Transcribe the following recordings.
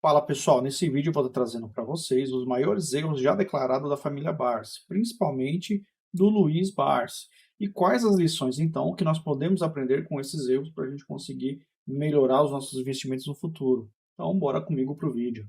Fala pessoal, nesse vídeo eu vou estar trazendo para vocês os maiores erros já declarados da família Barsi, principalmente do Luiz Barsi. E quais as lições então que nós podemos aprender com esses erros para a gente conseguir melhorar os nossos investimentos no futuro. Então bora comigo para o vídeo.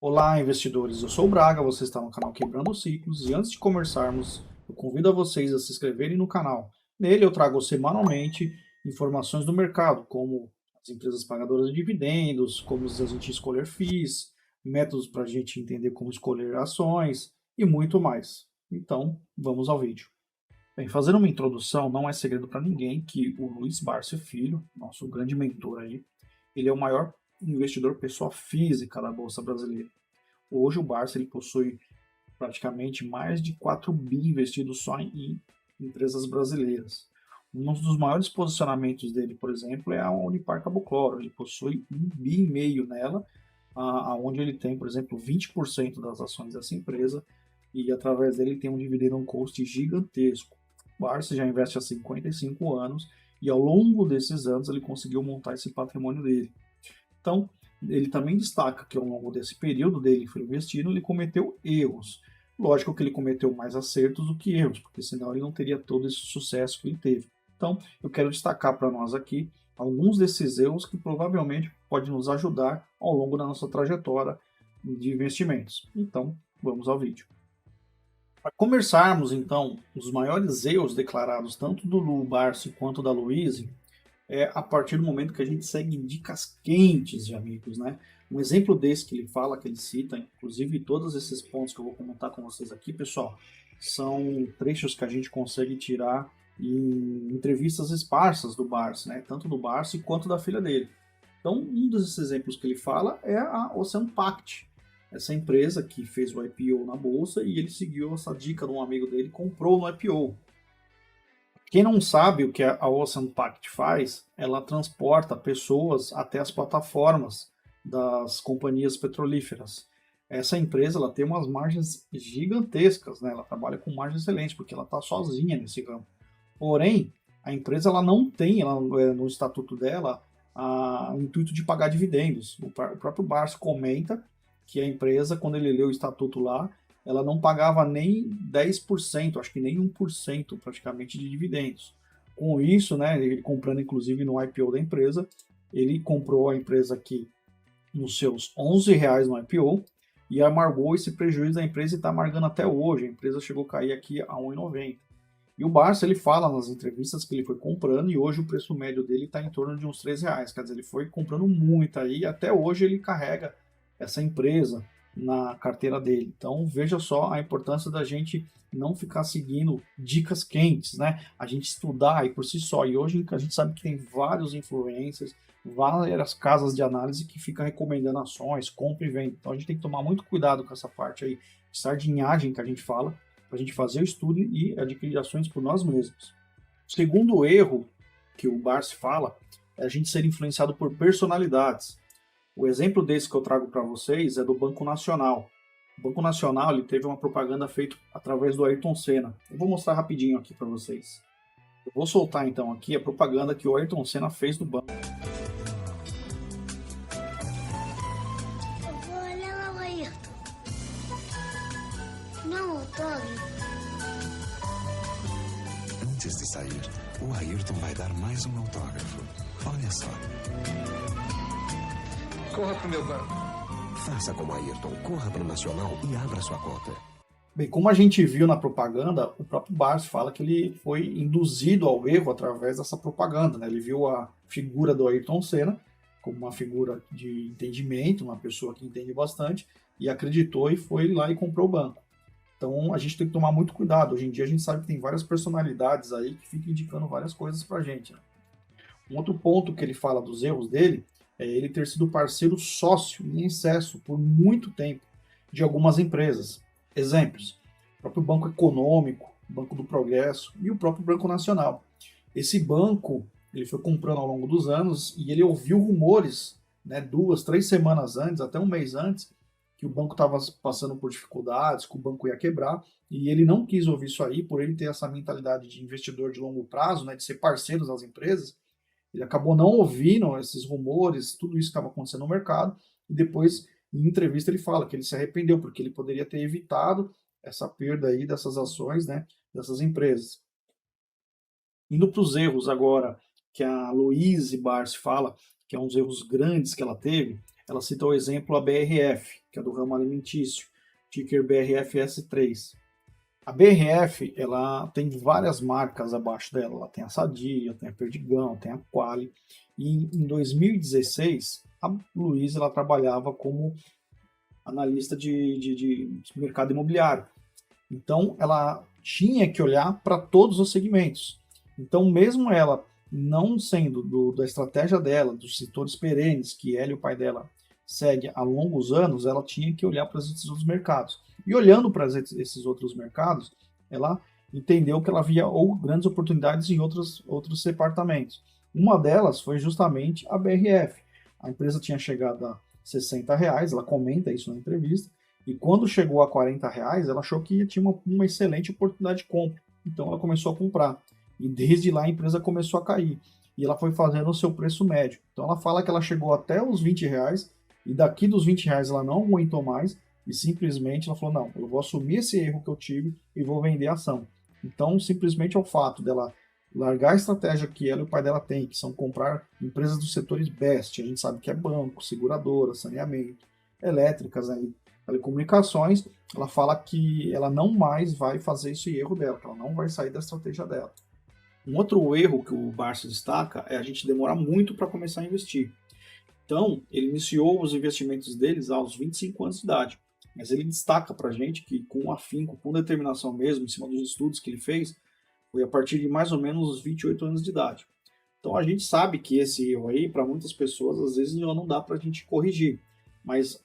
Olá investidores, eu sou o Braga, você está no canal Quebrando Ciclos e antes de começarmos, eu convido a vocês a se inscreverem no canal. Nele eu trago semanalmente informações do mercado, como as empresas pagadoras de dividendos, como a gente escolher FIIs, métodos para a gente entender como escolher ações e muito mais. Então, vamos ao vídeo. Bem, fazendo uma introdução, não é segredo para ninguém que o Luiz Barsi Filho, nosso grande mentor aí, ele é o maior investidor pessoa física da Bolsa Brasileira. Hoje o Barça ele possui praticamente mais de 4 bi investidos só em empresas brasileiras. Um dos maiores posicionamentos dele, por exemplo, é a Unipar Cabo Cloro. Ele possui 1,5 bi nela, onde ele tem, por exemplo, 20% das ações dessa empresa e através dele tem um dividend cost gigantesco. O Barça já investe há 55 anos e ao longo desses anos ele conseguiu montar esse patrimônio dele. Então, ele também destaca que ao longo desse período dele foi investindo, ele cometeu erros. Lógico que ele cometeu mais acertos do que erros, porque senão ele não teria todo esse sucesso que ele teve. Então, eu quero destacar para nós aqui alguns desses erros que provavelmente podem nos ajudar ao longo da nossa trajetória de investimentos. Então, vamos ao vídeo. Para começarmos, então, os maiores erros declarados tanto do Lu Barsi quanto da Louise, é a partir do momento que a gente segue dicas quentes de amigos, né? Um exemplo desse que ele fala, que ele cita, inclusive todos esses pontos que eu vou comentar com vocês aqui, pessoal, são trechos que a gente consegue tirar em entrevistas esparsas do Barsi, né? Tanto do Barsi quanto da filha dele. Então, um desses exemplos que ele fala é a Ocean Pact, essa empresa que fez o IPO na bolsa e ele seguiu essa dica de um amigo dele, comprou no IPO. Quem não sabe o que a Ocean Pact faz, ela transporta pessoas até as plataformas das companhias petrolíferas. Essa empresa ela tem umas margens gigantescas, né? Ela trabalha com margens excelentes, porque ela está sozinha nesse ramo. Porém, a empresa ela não tem no estatuto dela o intuito de pagar dividendos. O próprio Barça comenta que a empresa, quando ele leu o estatuto lá, ela não pagava nem 10%, acho que nem 1% praticamente de dividendos. Com isso, né, ele comprando inclusive no IPO da empresa, ele comprou a empresa aqui nos seus R$ 11 no IPO e amargou esse prejuízo da empresa e está amargando até hoje. A empresa chegou a cair aqui a 1,90. E o Barça ele fala nas entrevistas que ele foi comprando e hoje o preço médio dele está em torno de uns R$ 3. Quer dizer, ele foi comprando muito aí e até hoje ele carrega essa empresa na carteira dele. Então veja só a importância da gente não ficar seguindo dicas quentes, né? A gente estudar aí por si só. E hoje a gente sabe que tem vários influencers, várias casas de análise que ficam recomendando ações, compra e venda. Então a gente tem que tomar muito cuidado com essa parte aí, sardinhagem que a gente fala, para a gente fazer o estudo e adquirir ações por nós mesmos. O segundo erro que o Barsi fala é a gente ser influenciado por personalidades. O exemplo desse que eu trago para vocês é do Banco Nacional. O Banco Nacional ele teve uma propaganda feita através do Ayrton Senna. Eu vou mostrar rapidinho aqui para vocês. Eu vou soltar então aqui a propaganda que o Ayrton Senna fez do banco. Eu vou olhar lá o Ayrton. Não, autógrafo. Antes de sair, o Ayrton vai dar mais um autógrafo. Olha só. Corra pro meu banco. Faça como Ayrton, corra para o Nacional e abra sua conta. Bem, como a gente viu na propaganda, o próprio Barsi fala que ele foi induzido ao erro através dessa propaganda, né? Ele viu a figura do Ayrton Senna como uma figura de entendimento, uma pessoa que entende bastante, e acreditou e foi lá e comprou o banco. Então a gente tem que tomar muito cuidado. Hoje em dia a gente sabe que tem várias personalidades aí que ficam indicando várias coisas pra gente, né? Um outro ponto que ele fala dos erros dele é ele ter sido parceiro sócio em excesso por muito tempo de algumas empresas. Exemplos: o próprio Banco Econômico, o Banco do Progresso e o próprio Banco Nacional. Esse banco ele foi comprando ao longo dos anos e ele ouviu rumores, né, 2, 3 semanas antes, até um mês antes, que o banco estava passando por dificuldades, que o banco ia quebrar, e ele não quis ouvir isso aí, por ele ter essa mentalidade de investidor de longo prazo, né, de ser parceiro das empresas. Ele acabou não ouvindo esses rumores, tudo isso que estava acontecendo no mercado, e depois, em entrevista, ele fala que ele se arrependeu, porque ele poderia ter evitado essa perda aí dessas ações, né, dessas empresas. Indo para os erros agora, que a Louise Barsi fala, que é um dos erros grandes que ela teve, ela cita o exemplo a BRF, que é do ramo alimentício, ticker BRFS3. A BRF, ela tem várias marcas abaixo dela, ela tem a Sadia, tem a Perdigão, tem a Quali, e em 2016, a Luiz ela trabalhava como analista de mercado imobiliário. Então, ela tinha que olhar para todos os segmentos. Então, mesmo ela não sendo da estratégia dela, dos setores perenes, que ela e o pai dela segue há longos anos, ela tinha que olhar para esses outros mercados. E olhando para esses outros mercados, ela entendeu que ela via grandes oportunidades em outros departamentos. Uma delas foi justamente a BRF. A empresa tinha chegado a R$ 60, ela comenta isso na entrevista, e quando chegou a R$ 40, ela achou que tinha uma excelente oportunidade de compra. Então ela começou a comprar. E desde lá a empresa começou a cair. E ela foi fazendo o seu preço médio. Então ela fala que ela chegou até os R$ 20, e daqui dos R$ 20 ela não aguentou mais, e simplesmente ela falou, não, eu vou assumir esse erro que eu tive e vou vender a ação. Então simplesmente é o fato dela largar a estratégia que ela e o pai dela têm, que são comprar empresas dos setores best, a gente sabe que é banco, seguradora, saneamento, elétricas, aí, telecomunicações, ela fala que ela não mais vai fazer esse erro dela, que ela não vai sair da estratégia dela. Um outro erro que o Barça destaca é a gente demorar muito para começar a investir. Então, ele iniciou os investimentos deles aos 25 anos de idade, mas ele destaca para a gente que com afinco, com determinação mesmo, em cima dos estudos que ele fez, foi a partir de mais ou menos os 28 anos de idade. Então a gente sabe que esse erro aí, para muitas pessoas, às vezes não dá para a gente corrigir. Mas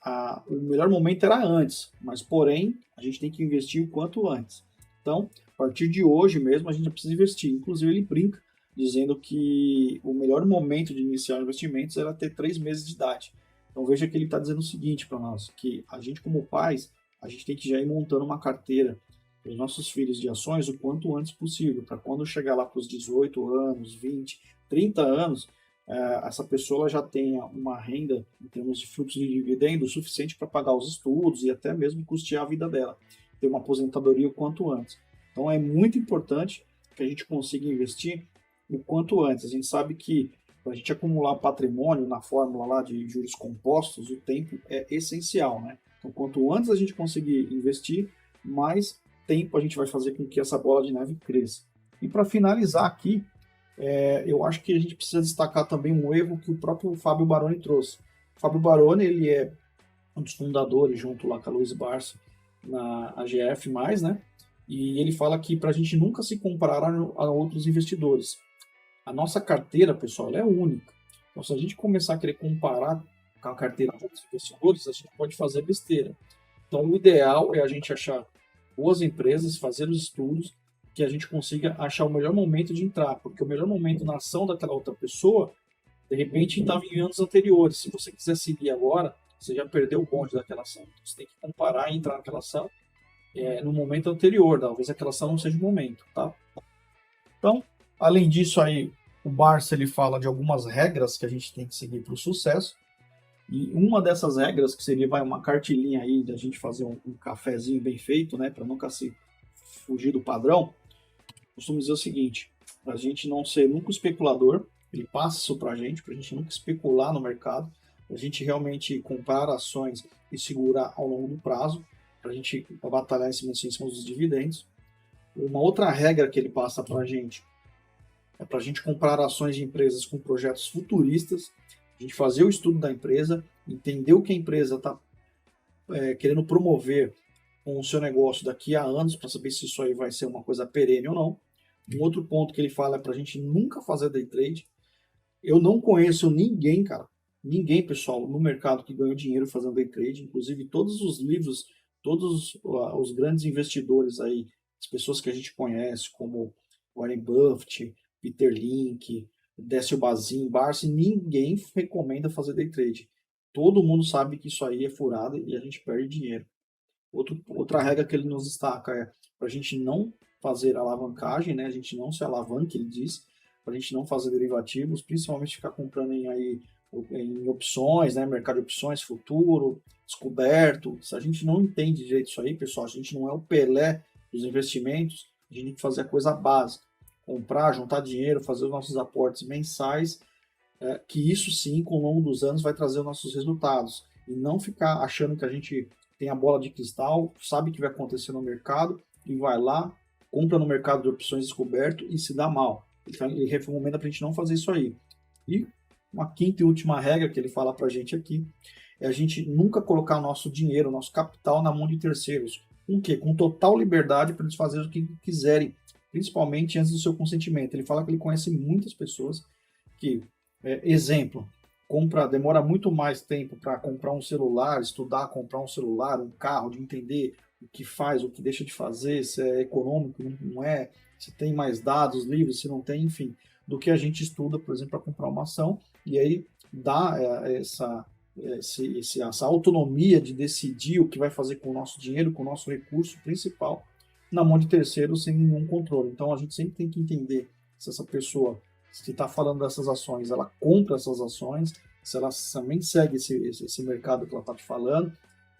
o melhor momento era antes. Mas, porém, a gente tem que investir o quanto antes. Então, a partir de hoje mesmo, a gente precisa investir. Inclusive, ele brinca, dizendo que o melhor momento de iniciar investimentos era ter 3 meses de idade. Então, veja que ele está dizendo o seguinte para nós, que a gente, como pais, a gente tem que já ir montando uma carteira para os nossos filhos de ações o quanto antes possível, para quando chegar lá para os 18 anos, 20, 30 anos, essa pessoa já tenha uma renda em termos de fluxo de dividendo suficiente para pagar os estudos e até mesmo custear a vida dela, ter uma aposentadoria o quanto antes. Então é muito importante que a gente consiga investir o quanto antes. A gente sabe que para a gente acumular patrimônio na fórmula lá de juros compostos, o tempo é essencial, né? Então quanto antes a gente conseguir investir, mais tempo a gente vai fazer com que essa bola de neve cresça. E para finalizar aqui, eu acho que a gente precisa destacar também um erro que o próprio Fábio Baroni trouxe. O Fábio Baroni, ele é um dos fundadores, junto lá com a Luiz Barsi, na AGF+, né? E ele fala que para a gente nunca se comparar a outros investidores. A nossa carteira, pessoal, ela é única. Então, se a gente começar a querer comparar com a carteira de outros investidores, a gente pode fazer besteira. Então, o ideal é a gente achar boas empresas, fazer os estudos, que a gente consiga achar o melhor momento de entrar, porque o melhor momento na ação daquela outra pessoa, de repente, estava em anos anteriores. Se você quiser seguir agora, você já perdeu o bonde daquela ação. Então, você tem que comparar e entrar naquela ação no momento anterior, talvez aquela ação não seja o momento, tá? Então, além disso aí, o Barça ele fala de algumas regras que a gente tem que seguir para o sucesso. E uma dessas regras, que seria uma cartilinha aí da gente fazer um cafezinho bem feito, né, para nunca se fugir do padrão, costumo dizer o seguinte: para a gente não ser nunca especulador, ele passa isso para a gente nunca especular no mercado, para a gente realmente comprar ações e segurar ao longo do prazo, para a gente batalhar em cima dos dividendos. Uma outra regra que ele passa para a gente é para a gente comprar ações de empresas com projetos futuristas, a gente fazer o estudo da empresa, entender o que a empresa está querendo promover com o seu negócio daqui a anos, para saber se isso aí vai ser uma coisa perene ou não. Um outro ponto que ele fala é para a gente nunca fazer day trade. Eu não conheço ninguém, cara, ninguém, pessoal, no mercado que ganhou dinheiro fazendo day trade. Inclusive, todos os livros, todos os grandes investidores aí, as pessoas que a gente conhece, como Warren Buffett, Peter Lynch, Décio Bazin, Barsi, ninguém recomenda fazer day trade. Todo mundo sabe que isso aí é furada e a gente perde dinheiro. Outra regra que ele nos destaca é para a gente não fazer alavancagem, né? A gente não se alavanca, ele diz, para a gente não fazer derivativos, principalmente ficar comprando em aí em opções, né? Mercado de opções, futuro, descoberto. Se a gente não entende direito isso aí, pessoal, a gente não é o Pelé dos investimentos, a gente tem que fazer a coisa básica. Comprar, juntar dinheiro, fazer os nossos aportes mensais, que isso sim, com o longo dos anos, vai trazer os nossos resultados. E não ficar achando que a gente tem a bola de cristal, sabe o que vai acontecer no mercado e vai lá, compra no mercado de opções descoberto e se dá mal. Ele recomenda para a gente não fazer isso aí. E uma quinta e última regra que ele fala para a gente aqui é a gente nunca colocar o nosso dinheiro, o nosso capital na mão de terceiros. Com o quê? Com total liberdade para eles fazerem o que quiserem, principalmente antes do seu consentimento. Ele fala que ele conhece muitas pessoas que, exemplo, demora muito mais tempo para comprar um celular, estudar, comprar um celular, um carro, de entender o que faz, o que deixa de fazer, se é econômico, não é, se tem mais dados livres, se não tem, enfim, do que a gente estuda, por exemplo, para comprar uma ação, e aí dá essa autonomia de decidir o que vai fazer com o nosso dinheiro, com o nosso recurso principal, na mão de terceiros sem nenhum controle. Então a gente sempre tem que entender se essa pessoa que está falando dessas ações, ela compra essas ações, se ela também segue esse mercado que ela está te falando,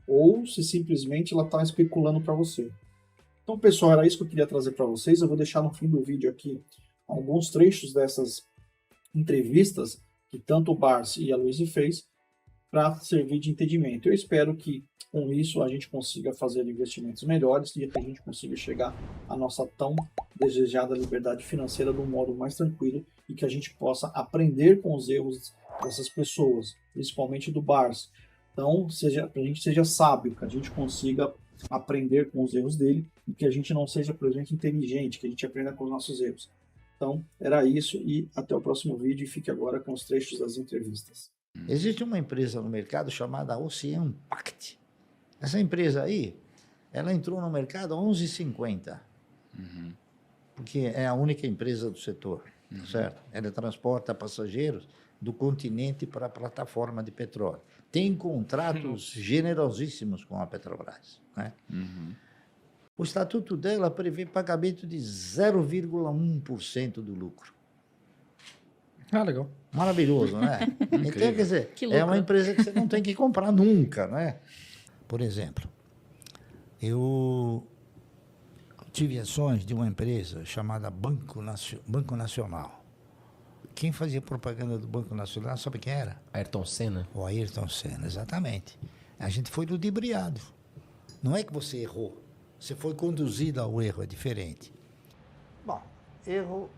ou se simplesmente ela está especulando para você. Então, pessoal, era isso que eu queria trazer para vocês. Eu vou deixar no fim do vídeo aqui alguns trechos dessas entrevistas que tanto o Barsi e a Luísa fez para servir de entendimento. Eu espero que com isso a gente consiga fazer investimentos melhores e que a gente consiga chegar à nossa tão desejada liberdade financeira de um modo mais tranquilo e que a gente possa aprender com os erros dessas pessoas, principalmente do Barsi. Então, que a gente seja sábio, que a gente consiga aprender com os erros dele e que a gente não seja, por exemplo, inteligente, que a gente aprenda com os nossos erros. Então, era isso e até o próximo vídeo e fique agora com os trechos das entrevistas. Existe uma empresa no mercado chamada Ocean Pact. Essa empresa aí, ela entrou no mercado 11,50, porque é a única empresa do setor, certo? Ela transporta passageiros do continente para a plataforma de petróleo. Tem contratos generosíssimos com a Petrobras, né? O estatuto dela prevê pagamento de 0,1% do lucro. Ah, legal. Maravilhoso, né? Então, quer dizer, é uma empresa que você não tem que comprar nunca, né? Por exemplo, eu tive ações de uma empresa chamada Banco Nacional. Quem fazia propaganda do Banco Nacional, sabe quem era? Ayrton Senna. O Ayrton Senna, exatamente. A gente foi ludibriado. Não é que você errou, você foi conduzido ao erro, é diferente. Bom, erro,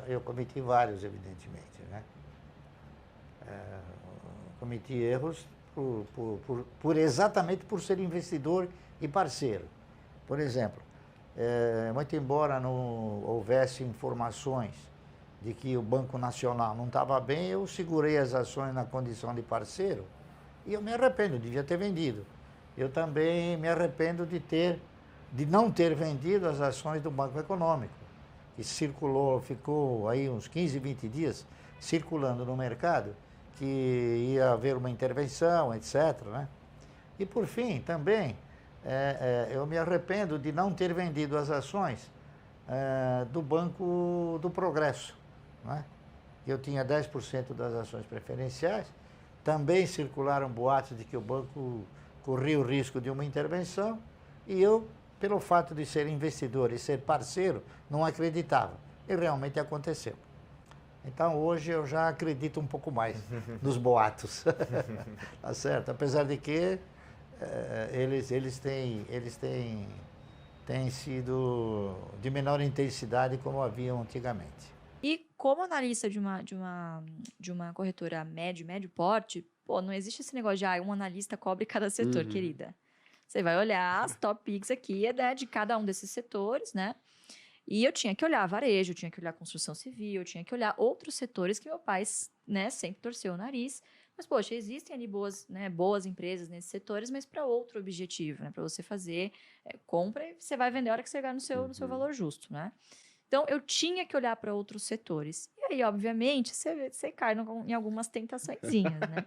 eu cometi vários, evidentemente, né? Cometi erros exatamente por ser investidor e parceiro. Por exemplo, muito embora não houvesse informações de que o Banco Nacional não estava bem, eu segurei as ações na condição de parceiro e eu me arrependo, devia ter vendido. Eu também me arrependo de não ter vendido as ações do Banco Econômico, que ficou aí uns 15, 20 dias circulando no mercado, que ia haver uma intervenção, etc., né? E, por fim, também, eu me arrependo de não ter vendido as ações do Banco do Progresso, né? Eu tinha 10% das ações preferenciais, também circularam boatos de que o banco corria o risco de uma intervenção, e eu, pelo fato de ser investidor e ser parceiro, não acreditava. E realmente aconteceu. Então, hoje eu já acredito um pouco mais nos boatos. Tá certo? Apesar de que eles têm sido de menor intensidade como haviam antigamente. E como analista de uma corretora médio porte, pô, não existe esse negócio de um analista cobre cada setor, querida. Você vai olhar as top picks aqui, de cada um desses setores, né? E eu tinha que olhar varejo, eu tinha que olhar construção civil, eu tinha que olhar outros setores que meu pai, né, sempre torceu o nariz. Mas, poxa, existem ali boas empresas nesses setores, mas para outro objetivo, né? Para você fazer compra e você vai vender a hora que você chegar no seu valor justo, né? Então, eu tinha que olhar para outros setores. E aí, obviamente, você cai em algumas tentaçõezinhas, né?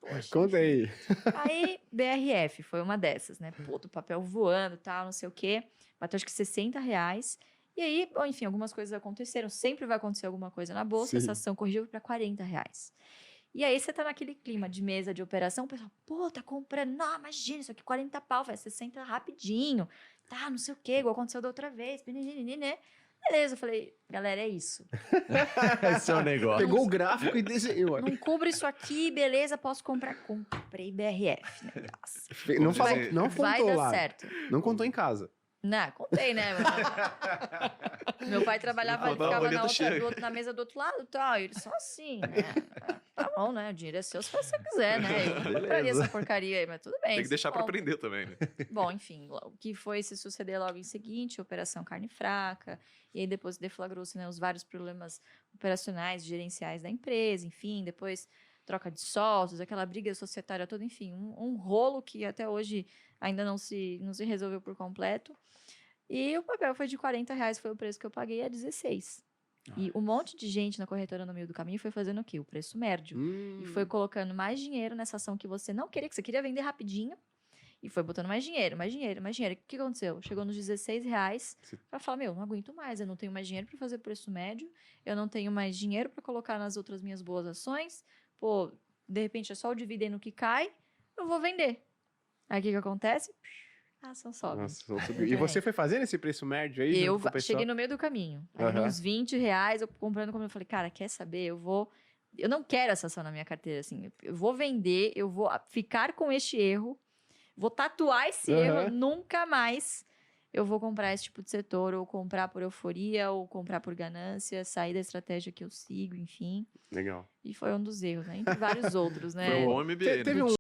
Poxa, Conta aí. Aí, BRF foi uma dessas, né? Pô, do papel voando, tal, não sei o quê. Bateu acho que R$60. E aí, bom, enfim, algumas coisas aconteceram. Sempre vai acontecer alguma coisa na bolsa. Sim. Essa ação corrigiu para R$40. E aí você tá naquele clima de mesa de operação, o pessoal, pô, tá comprando, não, imagina, isso aqui 40 pau, vai 60 rapidinho, tá, não sei o quê, igual aconteceu da outra vez, né? Beleza, eu falei, galera, é isso. Esse é o negócio. Pegou o gráfico e desenhou. Não cubro isso aqui, beleza, posso comprar. Comprei BRF, né? Nossa, Não, falou, dizer, não vai contou dar lá. certo. Não contou em casa. Não, contei, né? Meu pai trabalhava, ele Não, ficava boleto chega. na mesa do outro lado e tal. E ele só assim, né? Tá bom, né? O dinheiro é seu se você quiser, né? Eu não compraria essa porcaria aí, mas tudo bem. Tem que deixar pra bom. aprender também, né? Bom, enfim, o que foi se suceder logo em seguinte, Operação Carne Fraca, e aí depois deflagrou-se, né, os vários problemas operacionais, gerenciais da empresa, enfim, depois troca de sócios, aquela briga societária toda, enfim, um rolo que até hoje ainda não se resolveu por completo. E o papel foi de R$40, foi o preço que eu paguei a 16. E um monte de gente na corretora no meio do caminho foi fazendo o quê? O preço médio. E foi colocando mais dinheiro nessa ação que você não queria, que você queria vender rapidinho. E foi botando mais dinheiro, mais dinheiro, mais dinheiro. O que aconteceu? Chegou nos R$16, para falar, meu, não aguento mais, eu não tenho mais dinheiro para fazer preço médio, eu não tenho mais dinheiro para colocar nas outras minhas boas ações, pô, de repente é só o dividendo que cai, eu vou vender. Aí o que acontece? A ação sobe. Nossa, subiu. E você foi fazendo esse preço médio aí? Eu junto com o pessoal? cheguei no meio do caminho. Aí, Aham. uns R$20, eu comprando, como eu falei, cara, quer saber? Eu não quero essa ação na minha carteira, assim. Eu vou vender, eu vou ficar com este erro, vou tatuar esse erro, nunca mais eu vou comprar esse tipo de setor, ou comprar por euforia, ou comprar por ganância, sair da estratégia que eu sigo, enfim. Legal. E foi um dos erros, né? Entre vários outros, né? Foi um bom MBA, Teve né? um